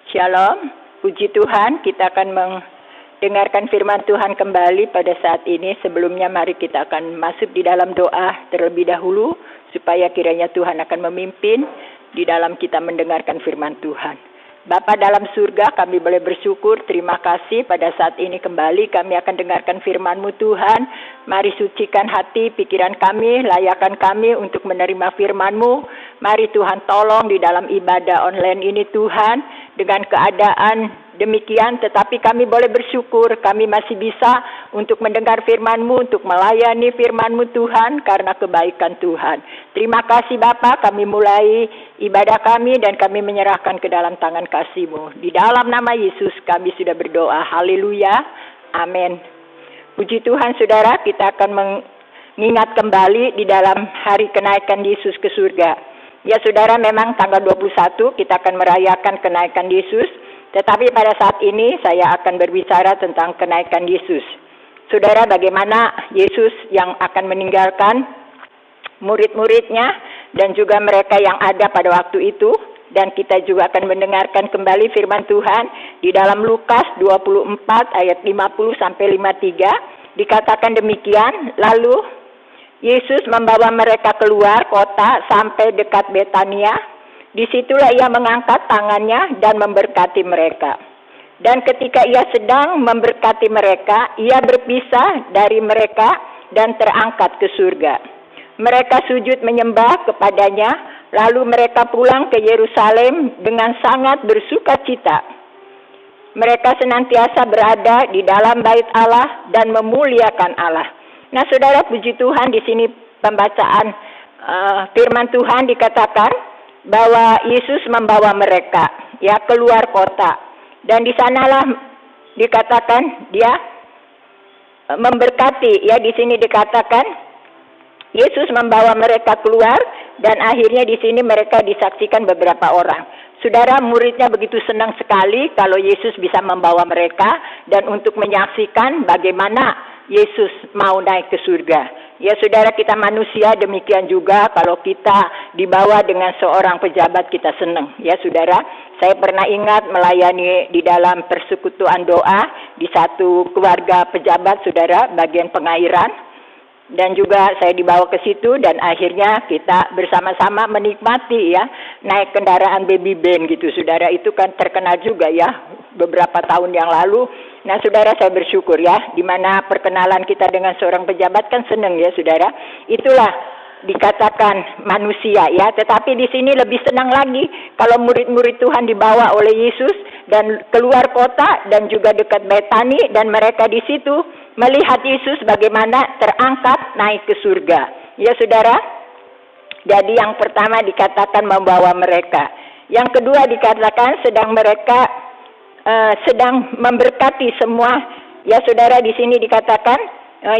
Shalom, puji Tuhan, kita akan mendengarkan firman Tuhan kembali pada saat ini. Sebelumnya mari kita akan masuk di dalam doa terlebih dahulu, supaya kiranya Tuhan akan memimpin di dalam kita mendengarkan firman Tuhan. Bapa dalam surga, kami boleh bersyukur, terima kasih pada saat ini kembali kami akan dengarkan firman-Mu Tuhan. Mari sucikan hati, pikiran kami, layakan kami untuk menerima firman-Mu. Mari Tuhan tolong di dalam ibadah online ini Tuhan, dengan keadaan demikian tetapi kami boleh bersyukur, kami masih bisa untuk mendengar firman-Mu, untuk melayani firman-Mu Tuhan, karena kebaikan Tuhan. Terima kasih Bapa, kami mulai ibadah kami dan kami menyerahkan ke dalam tangan kasih-Mu. Di dalam nama Yesus kami sudah berdoa, haleluya, amin. Puji Tuhan saudara, kita akan mengingat kembali di dalam hari kenaikan Yesus ke surga. Ya saudara, memang tanggal 21 kita akan merayakan kenaikan Yesus. Tetapi pada saat ini saya akan berbicara tentang kenaikan Yesus. Saudara, bagaimana Yesus yang akan meninggalkan murid-muridnya dan juga mereka yang ada pada waktu itu. Dan kita juga akan mendengarkan kembali firman Tuhan di dalam Lukas 24 ayat 50 sampai 53. Dikatakan demikian, lalu Yesus membawa mereka keluar kota sampai dekat Betania. Disitulah ia mengangkat tangannya dan memberkati mereka. Dan ketika ia sedang memberkati mereka, ia berpisah dari mereka dan terangkat ke surga. Mereka sujud menyembah kepadanya, lalu mereka pulang ke Yerusalem dengan sangat bersukacita. Mereka senantiasa berada di dalam bait Allah dan memuliakan Allah. Nah saudara, puji Tuhan, di sini pembacaan firman Tuhan dikatakan bahwa Yesus membawa mereka ya keluar kota, dan di sanalah dikatakan dia memberkati. Ya, di sini dikatakan Yesus membawa mereka keluar, dan akhirnya di sini mereka disaksikan beberapa orang. Saudara, muridnya begitu senang sekali kalau Yesus bisa membawa mereka dan untuk menyaksikan bagaimana Yesus mau naik ke surga. Ya saudara, kita manusia demikian juga, kalau kita dibawa dengan seorang pejabat kita senang. Ya saudara, saya pernah ingat melayani di dalam persekutuan doa di satu keluarga pejabat saudara, bagian pengairan. Dan juga saya dibawa ke situ dan akhirnya kita bersama-sama menikmati ya, naik kendaraan baby van gitu saudara. Itu kan terkenal juga ya beberapa tahun yang lalu. Nah saudara, saya bersyukur ya, di mana perkenalan kita dengan seorang pejabat kan senang ya saudara. Itulah dikatakan manusia ya, tetapi di sini lebih senang lagi kalau murid-murid Tuhan dibawa oleh Yesus dan keluar kota dan juga dekat Betani, dan mereka di situ melihat Yesus bagaimana terangkat naik ke surga. Ya saudara, jadi yang pertama dikatakan membawa mereka. Yang kedua dikatakan mereka sedang memberkati semua. Ya saudara, di sini dikatakan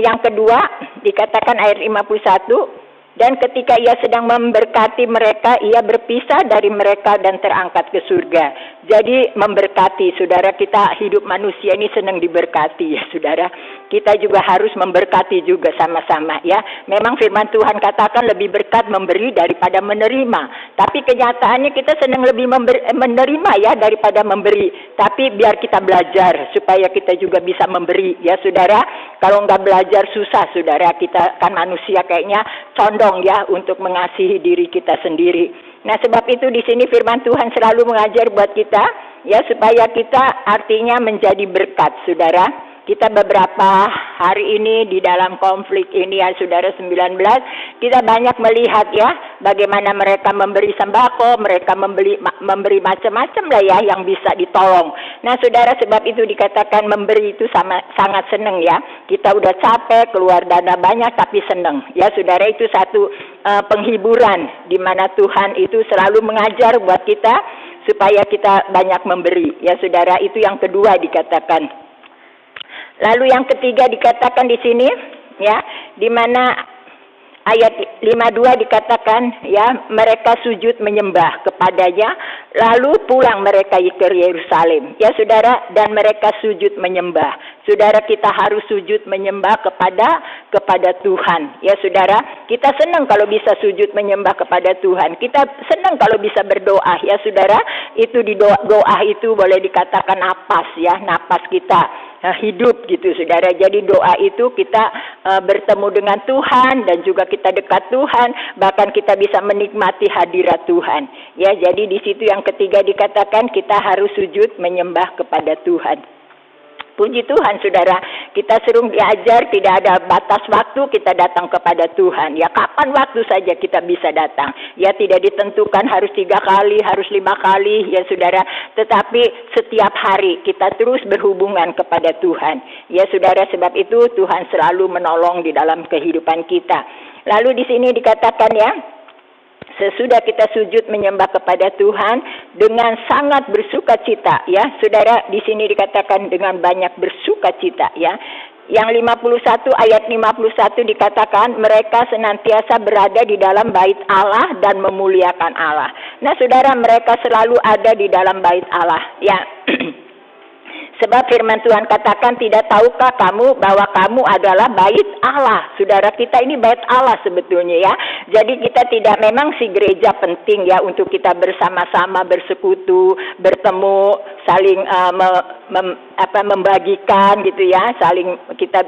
yang kedua dikatakan ayat 51. Dan ketika ia sedang memberkati mereka, ia berpisah dari mereka dan terangkat ke surga. Jadi memberkati, saudara, kita hidup manusia ini senang diberkati ya saudara. Kita juga harus memberkati juga sama-sama ya. Memang firman Tuhan katakan lebih berkat memberi daripada menerima. Tapi kenyataannya kita senang lebih menerima ya daripada memberi. Tapi biar kita belajar supaya kita juga bisa memberi ya saudara. Kalau nggak belajar susah saudara, kita kan manusia kayaknya condong ya untuk mengasihi diri kita sendiri. Nah sebab itu di sini firman Tuhan selalu mengajar buat kita ya, supaya kita artinya menjadi berkat saudara. Kita beberapa hari ini di dalam konflik ini ya saudara 19, kita banyak melihat ya bagaimana mereka memberi sembako, mereka memberi macam-macam lah ya yang bisa ditolong. Nah saudara, sebab itu dikatakan memberi itu sangat senang ya. Kita udah capek keluar dana banyak tapi senang ya saudara. Itu satu penghiburan di mana Tuhan itu selalu mengajar buat kita supaya kita banyak memberi ya saudara. Itu yang kedua dikatakan. Lalu yang ketiga dikatakan di sini ya, di mana ayat 52 dikatakan ya, mereka sujud menyembah kepadanya, lalu pulang mereka ke Yerusalem. Ya saudara, dan mereka sujud menyembah. Saudara, kita harus sujud menyembah kepada Tuhan. Ya saudara, kita senang kalau bisa sujud menyembah kepada Tuhan. Kita senang kalau bisa berdoa. Ya saudara, itu di doa itu boleh dikatakan napas ya, napas kita hidup gitu saudara. Jadi doa itu kita bertemu dengan Tuhan dan juga kita dekat Tuhan, bahkan kita bisa menikmati hadirat Tuhan. Ya, jadi di situ yang ketiga dikatakan kita harus sujud menyembah kepada Tuhan. Puji Tuhan saudara, kita sering diajar tidak ada batas waktu kita datang kepada Tuhan. Ya kapan waktu saja kita bisa datang. Ya tidak ditentukan harus 3 kali, harus 5 kali ya saudara. Tetapi setiap hari kita terus berhubungan kepada Tuhan. Ya saudara, sebab itu Tuhan selalu menolong di dalam kehidupan kita. Lalu di sini dikatakan ya, sesudah kita sujud menyembah kepada Tuhan dengan sangat bersukacita ya. Saudara, di sini dikatakan dengan banyak bersukacita ya. Yang 51 ayat 51 dikatakan mereka senantiasa berada di dalam bait Allah dan memuliakan Allah. Nah, saudara, mereka selalu ada di dalam bait Allah ya. Sebab firman Tuhan katakan, tidak tahukah kamu bahwa kamu adalah bait Allah. Saudara, kita ini bait Allah sebetulnya ya. Jadi kita tidak, memang si gereja penting ya untuk kita bersama-sama bersekutu, bertemu, saling membagikan gitu ya, saling kita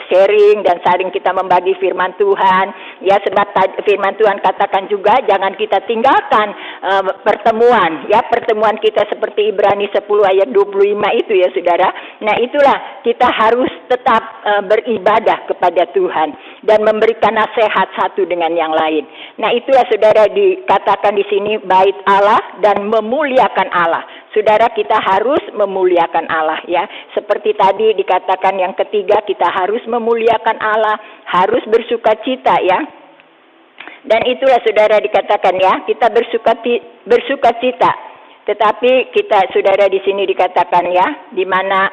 sharing dan saling kita membagi firman Tuhan. Ya, sebab firman Tuhan katakan juga jangan kita tinggalkan pertemuan ya, pertemuan kita seperti Ibrani 10 ayat 25 itu ya saudara. Nah, itulah kita harus tetap beribadah kepada Tuhan dan memberikan nasihat satu dengan yang lain. Nah, itulah saudara dikatakan di sini bait Allah dan memuliakan Allah. Saudara, kita harus memuliakan Allah ya. Seperti tadi dikatakan yang ketiga, kita harus memuliakan Allah, harus bersukacita ya. Dan itulah saudara dikatakan ya, kita bersukacita. Tetapi kita saudara di sini dikatakan ya, di mana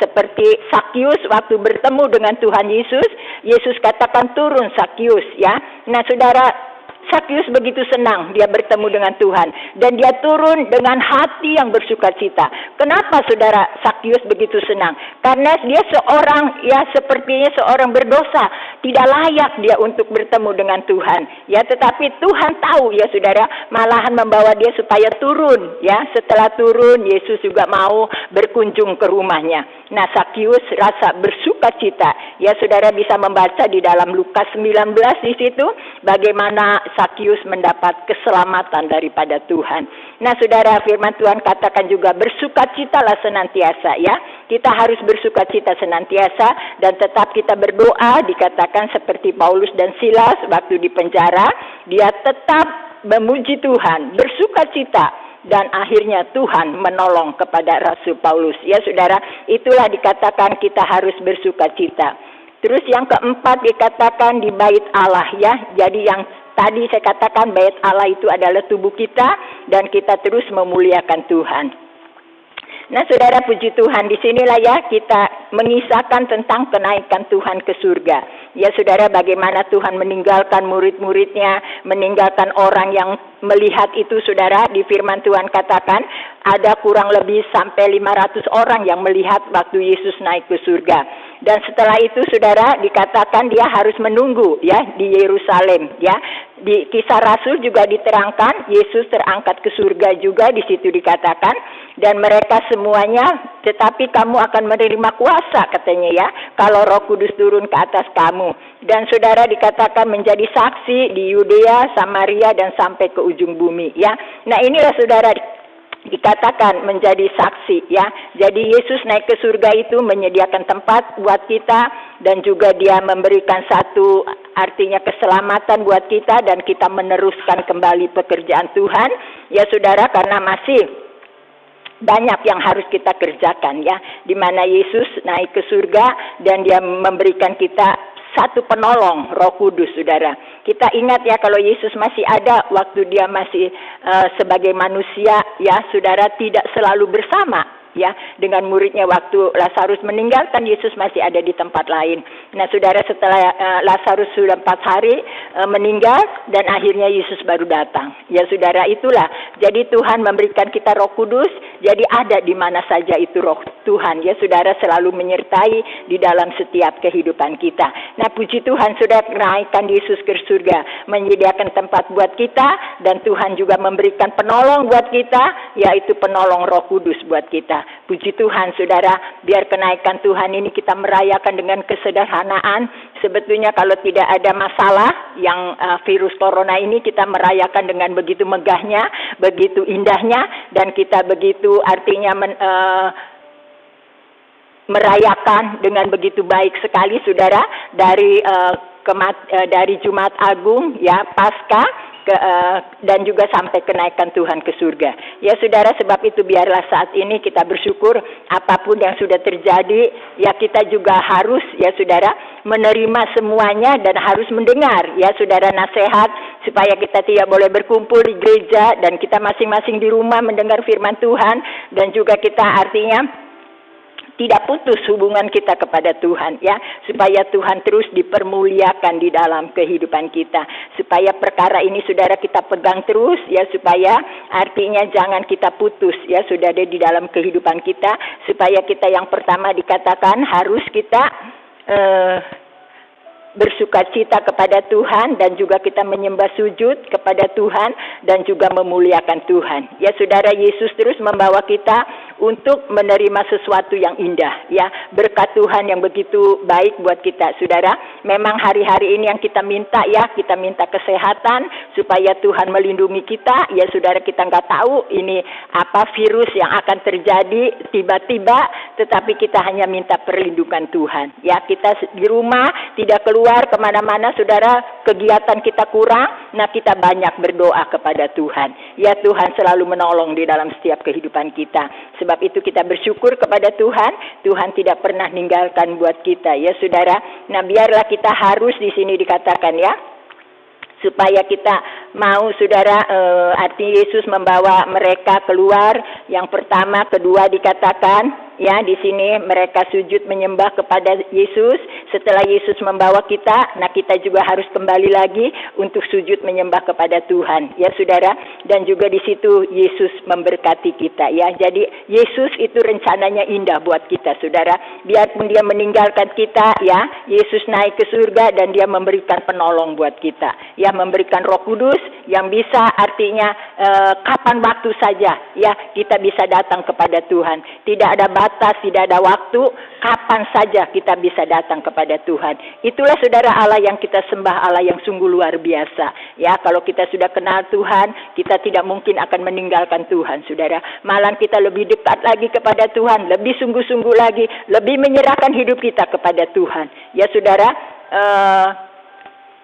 seperti Sakyus waktu bertemu dengan Tuhan Yesus, Yesus katakan turun Sakyus ya. Nah saudara, Sakyus begitu senang dia bertemu dengan Tuhan dan dia turun dengan hati yang bersukacita. Kenapa saudara Sakyus begitu senang? Karena dia seorang ya sepertinya seorang berdosa, tidak layak dia untuk bertemu dengan Tuhan. Ya, tetapi Tuhan tahu ya saudara, malahan membawa dia supaya turun ya. Setelah turun Yesus juga mau berkunjung ke rumahnya. Nah, Sakyus rasa bersukacita. Ya, saudara bisa membaca di dalam Lukas 19 di situ bagaimana Sakyus mendapat keselamatan daripada Tuhan. Nah, saudara, firman Tuhan katakan juga bersukacitalah senantiasa ya. Kita harus bersukacita senantiasa dan tetap kita berdoa. Dikatakan seperti Paulus dan Silas waktu di penjara, dia tetap memuji Tuhan, bersukacita. Dan akhirnya Tuhan menolong kepada Rasul Paulus. Ya saudara, itulah dikatakan kita harus bersukacita. Terus yang keempat dikatakan di bait Allah ya. Jadi yang tadi saya katakan bait Allah itu adalah tubuh kita dan kita terus memuliakan Tuhan. Nah saudara, puji Tuhan, disinilah ya kita mengisahkan tentang kenaikan Tuhan ke surga. Ya saudara, bagaimana Tuhan meninggalkan murid-muridnya, meninggalkan orang yang melihat itu saudara. Di firman Tuhan katakan ada kurang lebih sampai 500 orang yang melihat waktu Yesus naik ke surga. Dan setelah itu saudara dikatakan dia harus menunggu ya di Yerusalem ya. Di Kisah Rasul juga diterangkan Yesus terangkat ke surga juga, di situ dikatakan, dan mereka semuanya, tetapi kamu akan menerima kuasa katanya ya kalau Roh Kudus turun ke atas kamu. Dan saudara dikatakan menjadi saksi di Yudea, Samaria dan sampai ke ujung bumi ya. Nah, inilah saudara dikatakan menjadi saksi ya. Jadi Yesus naik ke surga itu menyediakan tempat buat kita dan juga dia memberikan satu artinya keselamatan buat kita dan kita meneruskan kembali pekerjaan Tuhan ya saudara, karena masih banyak yang harus kita kerjakan ya, di mana Yesus naik ke surga dan dia memberikan kita satu penolong, Roh Kudus, saudara. Kita ingat ya kalau Yesus masih ada waktu dia masih sebagai manusia ya, saudara, tidak selalu bersama ya dengan muridnya. Waktu Lazarus meninggal kan Yesus masih ada di tempat lain. Nah saudara, setelah Lazarus sudah 4 hari meninggal dan akhirnya Yesus baru datang. Ya saudara, itulah. Jadi Tuhan memberikan kita Roh Kudus Jadi ada di mana saja itu roh Tuhan, ya saudara, selalu menyertai di dalam setiap kehidupan kita. Nah, puji Tuhan, sudah naikkan Yesus ke surga, menyediakan tempat buat kita, dan Tuhan juga memberikan penolong buat kita, yaitu penolong Roh Kudus buat kita. Puji Tuhan, saudara, biar kenaikan Tuhan ini kita merayakan dengan kesederhanaan. Sebetulnya kalau tidak ada masalah yang virus corona ini, kita merayakan dengan begitu megahnya, begitu indahnya, dan kita begitu artinya merayakan dengan begitu baik sekali, saudara, dari Jumat Agung, ya, Paskah, dan juga sampai kenaikan Tuhan ke surga. Ya saudara, sebab itu biarlah saat ini kita bersyukur apapun yang sudah terjadi, ya kita juga harus, ya saudara, menerima semuanya dan harus mendengar, ya saudara, nasihat supaya kita tidak boleh berkumpul di gereja dan kita masing-masing di rumah mendengar firman Tuhan, dan juga kita artinya tidak putus hubungan kita kepada Tuhan, ya, supaya Tuhan terus dipermuliakan di dalam kehidupan kita, supaya perkara ini saudara kita pegang terus, ya, supaya artinya jangan kita putus, ya saudara, di dalam kehidupan kita, supaya kita yang pertama dikatakan harus kita bersukacita kepada Tuhan, dan juga kita menyembah sujud kepada Tuhan dan juga memuliakan Tuhan. Ya saudara, Yesus terus membawa kita untuk menerima sesuatu yang indah, ya, berkat Tuhan yang begitu baik buat kita. Saudara, memang hari-hari ini yang kita minta, ya, kita minta kesehatan supaya Tuhan melindungi kita. Ya saudara, kita nggak tahu ini apa virus yang akan terjadi tiba-tiba, tetapi kita hanya minta perlindungan Tuhan. Ya, kita di rumah tidak keluar kemana-mana, saudara, kegiatan kita kurang, nah kita banyak berdoa kepada Tuhan. Ya, Tuhan selalu menolong di dalam setiap kehidupan kita. Sebab itu kita bersyukur kepada Tuhan, Tuhan tidak pernah meninggalkan buat kita, ya saudara. Nah, biarlah kita harus di sini dikatakan, ya, supaya kita mau, saudara, arti Yesus membawa mereka keluar. Yang pertama, kedua dikatakan, ya, di sini mereka sujud menyembah kepada Yesus. Setelah Yesus membawa kita, nah kita juga harus kembali lagi untuk sujud menyembah kepada Tuhan, ya saudara. Dan juga di situ Yesus memberkati kita, ya. Jadi Yesus itu rencananya indah buat kita, saudara. Biarpun dia meninggalkan kita, ya, Yesus naik ke surga dan dia memberikan penolong buat kita, ya, memberikan Roh Kudus yang bisa artinya kapan waktu saja, ya, kita bisa datang kepada Tuhan. Tidak ada batas, tidak ada waktu, kapan saja kita bisa datang kepada Tuhan. Itulah saudara Allah yang kita sembah, Allah yang sungguh luar biasa. Ya, kalau kita sudah kenal Tuhan, kita tidak mungkin akan meninggalkan Tuhan, saudara. Malah kita lebih dekat lagi kepada Tuhan, lebih sungguh-sungguh lagi, lebih menyerahkan hidup kita kepada Tuhan. Ya saudara,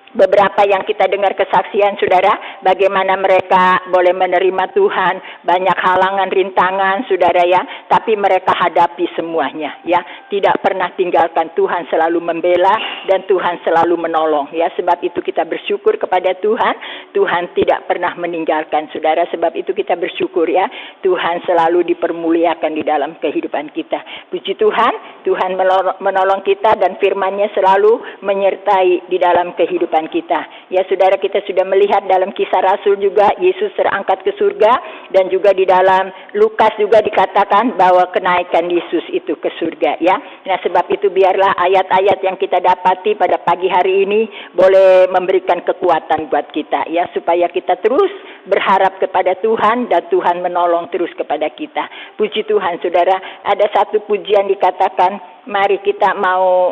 beberapa yang kita dengar kesaksian, saudara, bagaimana mereka boleh menerima Tuhan, banyak halangan, rintangan, saudara, ya, tapi mereka hadapi semuanya, ya, tidak pernah tinggalkan. Tuhan selalu membela dan Tuhan selalu menolong, ya. Sebab itu kita bersyukur kepada Tuhan, Tuhan tidak pernah meninggalkan, saudara. Sebab itu kita bersyukur, ya, Tuhan selalu dipermuliakan di dalam kehidupan kita. Puji Tuhan, Tuhan menolong kita dan firman-Nya selalu menyertai di dalam kehidupan kita. Ya saudara, kita sudah melihat dalam Kisah Rasul juga Yesus terangkat ke surga, dan juga di dalam Lukas juga dikatakan bahwa kenaikan Yesus itu ke surga, ya. Nah, sebab itu biarlah ayat-ayat yang kita dapati pada pagi hari ini boleh memberikan kekuatan buat kita, ya, supaya kita terus berharap kepada Tuhan dan Tuhan menolong terus kepada kita. Puji Tuhan, saudara. Ada satu pujian dikatakan, mari kita mau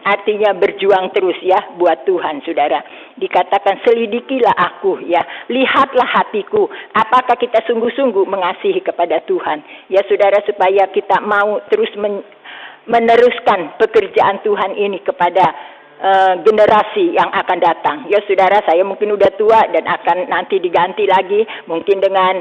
artinya berjuang terus, ya, buat Tuhan, saudara. Dikatakan, selidikilah aku, ya, lihatlah hatiku, apakah kita sungguh-sungguh mengasihi kepada Tuhan, ya saudara, supaya kita mau terus meneruskan pekerjaan Tuhan ini kepada generasi yang akan datang. Ya saudara, saya mungkin udah tua dan akan nanti diganti lagi, mungkin dengan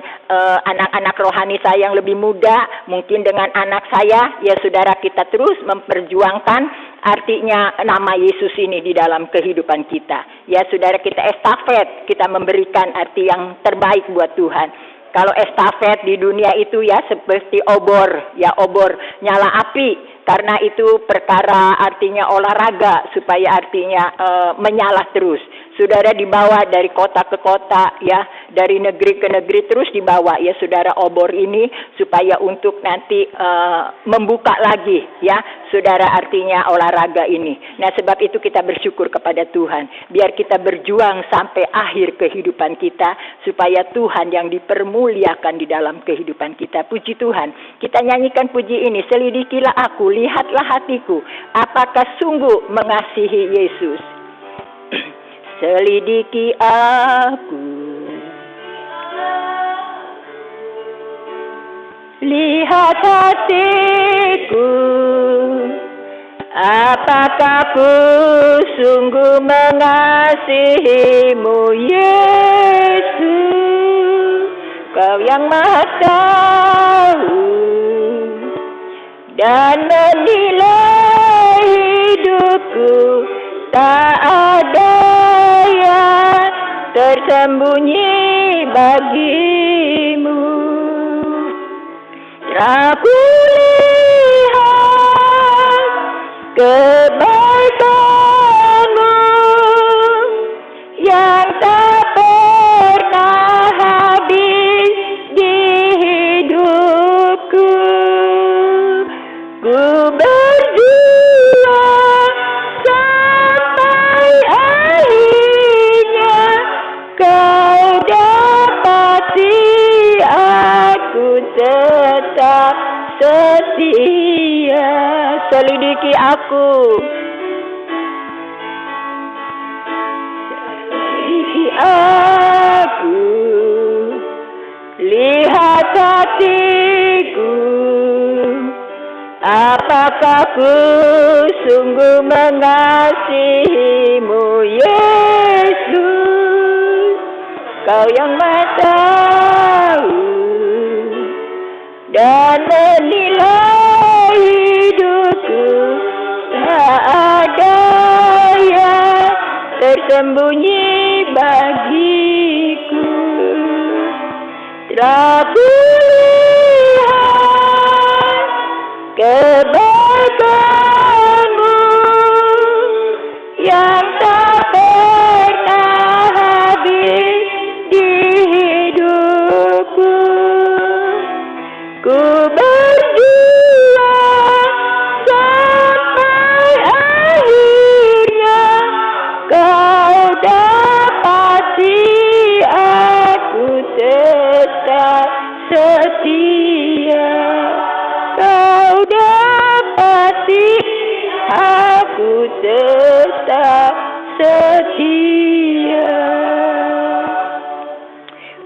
anak-anak rohani saya yang lebih muda, mungkin dengan anak saya, ya saudara, kita terus memperjuangkan artinya nama Yesus ini di dalam kehidupan kita. Ya saudara, kita estafet, kita memberikan arti yang terbaik buat Tuhan. Kalau estafet di dunia itu, ya, seperti obor, ya, obor nyala api. Karena itu perkara artinya olahraga supaya artinya menyala terus. Saudara dibawa dari kota ke kota ya, dari negeri ke negeri, terus dibawa ya saudara obor ini supaya untuk nanti membuka lagi ya saudara, artinya olahraga ini. Nah sebab itu kita bersyukur kepada Tuhan, biar kita berjuang sampai akhir kehidupan kita supaya Tuhan yang dipermuliakan di dalam kehidupan kita. Puji Tuhan, kita nyanyikan puji ini, selidikilah aku, lihatlah hatiku, apakah sungguh mengasihi Yesus. Selidiki aku, lihat hatiku, apakah ku sungguh mengasihimu Yesus, Kau yang Maha Tahu dan menilai hidupku, tak ada yang tersembunyi bagimu. Aku lihat kebaikan-Mu yang tak pernah habis di hidupku. Ku berjuang sampai akhirnya Kau dapati aku tetap setia. Selidiki aku, selidiki aku, lihat hatiku, apakah ku sungguh mengasihimu Yesus, Kau yang Maha Tahu dan menilai hidupku, tak ada yang tersembunyi bagiku. Aku lihat kebaikan-Mu yang tak pernah habis di hidupku. Ku berjuang sampai akhirnya Kau dapati aku tetap setia. Kau dapati aku tetap setia.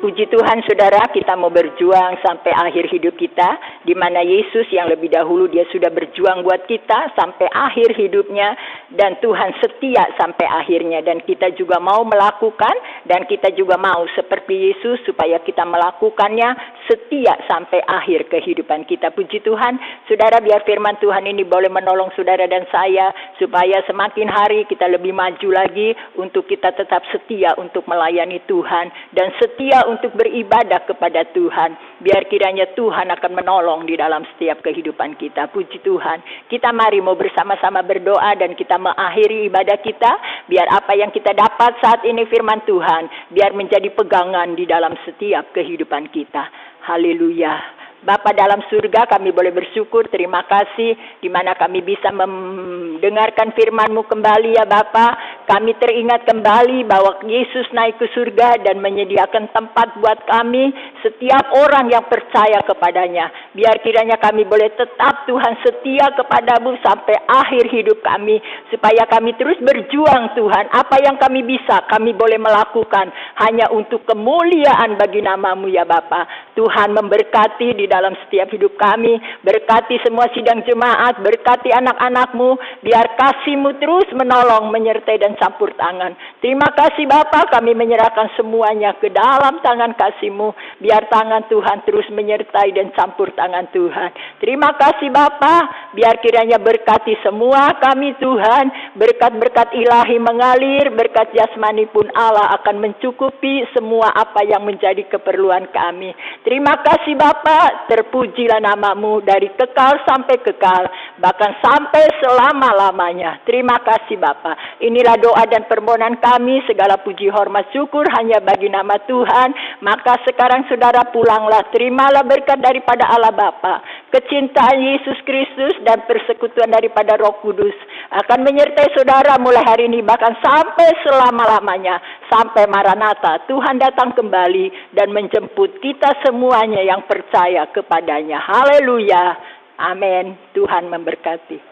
Puji Tuhan saudara, kita mau berjuang sampai akhir hidup kita, di mana Yesus yang lebih dahulu dia sudah berjuang buat kita sampai akhir hidupnya, dan Tuhan setia sampai akhirnya, dan kita juga mau melakukan, dan kita juga mau seperti Yesus supaya kita melakukannya setia sampai akhir kehidupan kita. Puji Tuhan saudara, biar firman Tuhan ini boleh menolong saudara dan saya supaya semakin hari kita lebih maju lagi untuk kita tetap setia untuk melayani Tuhan dan setia untuk beribadah kepada Tuhan. Biar kiranya Tuhan akan menolong di dalam setiap kehidupan kita. Puji Tuhan. Kita mari mau bersama-sama berdoa dan kita mengakhiri ibadah kita. Biar apa yang kita dapat saat ini firman Tuhan, biar menjadi pegangan di dalam setiap kehidupan kita. Haleluya. Bapa dalam surga, kami boleh bersyukur, terima kasih di mana kami bisa mendengarkan firman-Mu kembali ya Bapa. Kami teringat kembali bahwa Yesus naik ke surga dan menyediakan tempat buat kami, setiap orang yang percaya kepadanya. Biar kiranya kami boleh tetap Tuhan setia kepada-Mu sampai akhir hidup kami, supaya kami terus berjuang Tuhan. Apa yang kami bisa, kami boleh melakukan hanya untuk kemuliaan bagi nama-Mu ya Bapa. Tuhan memberkati di dalam setiap hidup kami, berkati semua sidang jemaat, berkati anak-anak-Mu, biar kasih-Mu terus menolong, menyertai dan campur tangan. Terima kasih Bapa, kami menyerahkan semuanya ke dalam tangan kasih-Mu, biar tangan Tuhan terus menyertai dan campur tangan Tuhan. Terima kasih Bapa, biar kiranya berkati semua kami Tuhan, berkat-berkat ilahi mengalir, berkat jasmani pun Allah akan mencukupi semua apa yang menjadi keperluan kami. Terima kasih Bapa, terpujilah namamu dari kekal sampai kekal, bahkan sampai selama-lamanya. Terima kasih Bapa. Inilah doa dan permohonan kami, segala puji hormat syukur hanya bagi nama Tuhan. Maka sekarang saudara pulanglah, terimalah berkat daripada Allah Bapa, kecintaan Yesus Kristus dan persekutuan daripada Roh Kudus akan menyertai saudara mulai hari ini bahkan sampai selama-lamanya, sampai Maranatha, Tuhan datang kembali dan menjemput kita semuanya yang percaya kepadanya. Haleluya. Amin. Tuhan memberkati.